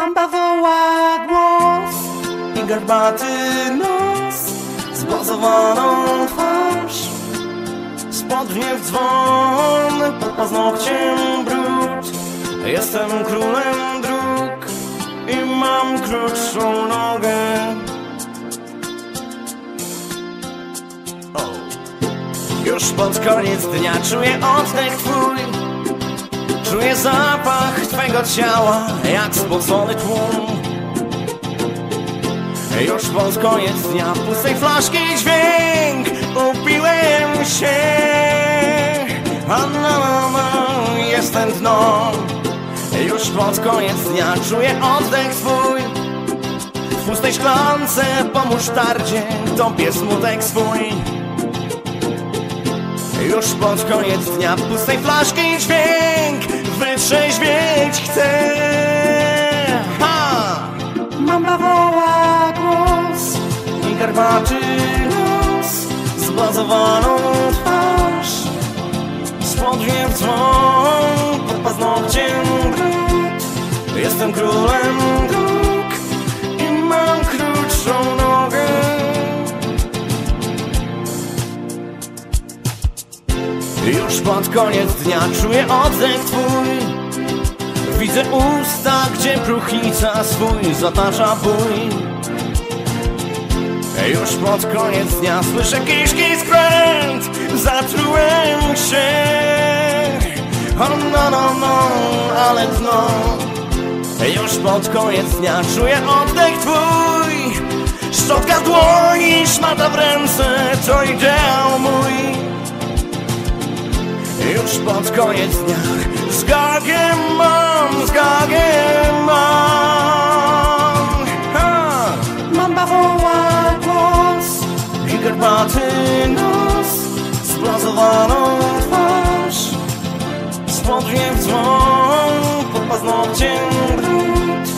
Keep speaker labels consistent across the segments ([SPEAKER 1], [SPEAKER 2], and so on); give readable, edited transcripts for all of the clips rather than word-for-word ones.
[SPEAKER 1] Mamba woła głos i garbaty nos, zblazowaną twarz, spodnie w dzwon, pod paznokciem brud. Jestem królem dróg i mam krótszą nogę. Już pod koniec dnia czuję oddech twój, czuję zapach twego ciała jak spocony tłum. Już pod koniec dnia pustej flaszki dźwięk, upiłem się. A no, jestem dno. Już pod koniec dnia czuję oddech twój, w pustej szklance po musztardzie topię smutek swój. Już pod koniec dnia pustej flaszki dźwięk wytrzeźwieć chcę. Ha! Mamba woła głos i garbaty nos, zblazowaną twarz, spodnie w dzwon, pod paznokciem brud. Jestem królem dróg i mam krótszą nogę. Już pod koniec dnia czuję oddech twój, widzę usta, gdzie próchnica swój zatacza bój. Już pod koniec dnia słyszę kiszki skręt, zatrułem się. O no, ale dno. Już pod koniec dnia czuję oddech twój, szczotka w dłoni, szmata w ręce, to ideał mój. Już pod koniec dnia zgagę mam, ha! Mamba woła głos i garbaty nos, zblazowaną twarz, spodnie w dzwon, pod paznokciem brud.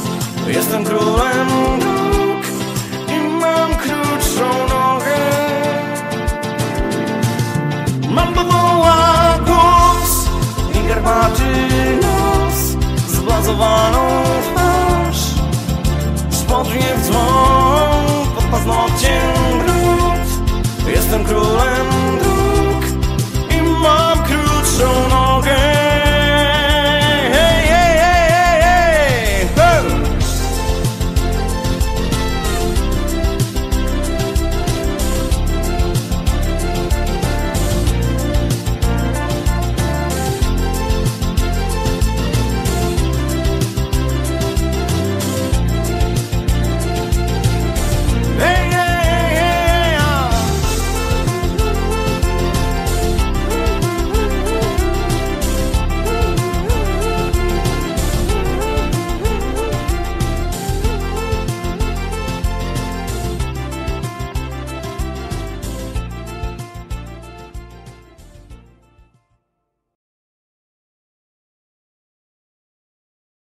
[SPEAKER 1] Jestem królem dróg i mam krótszą nogę. Mamba woła głos i garbaty nos, zblazowaną twarz, spodnie w dzwon, pod paznokciem brud. Jestem królem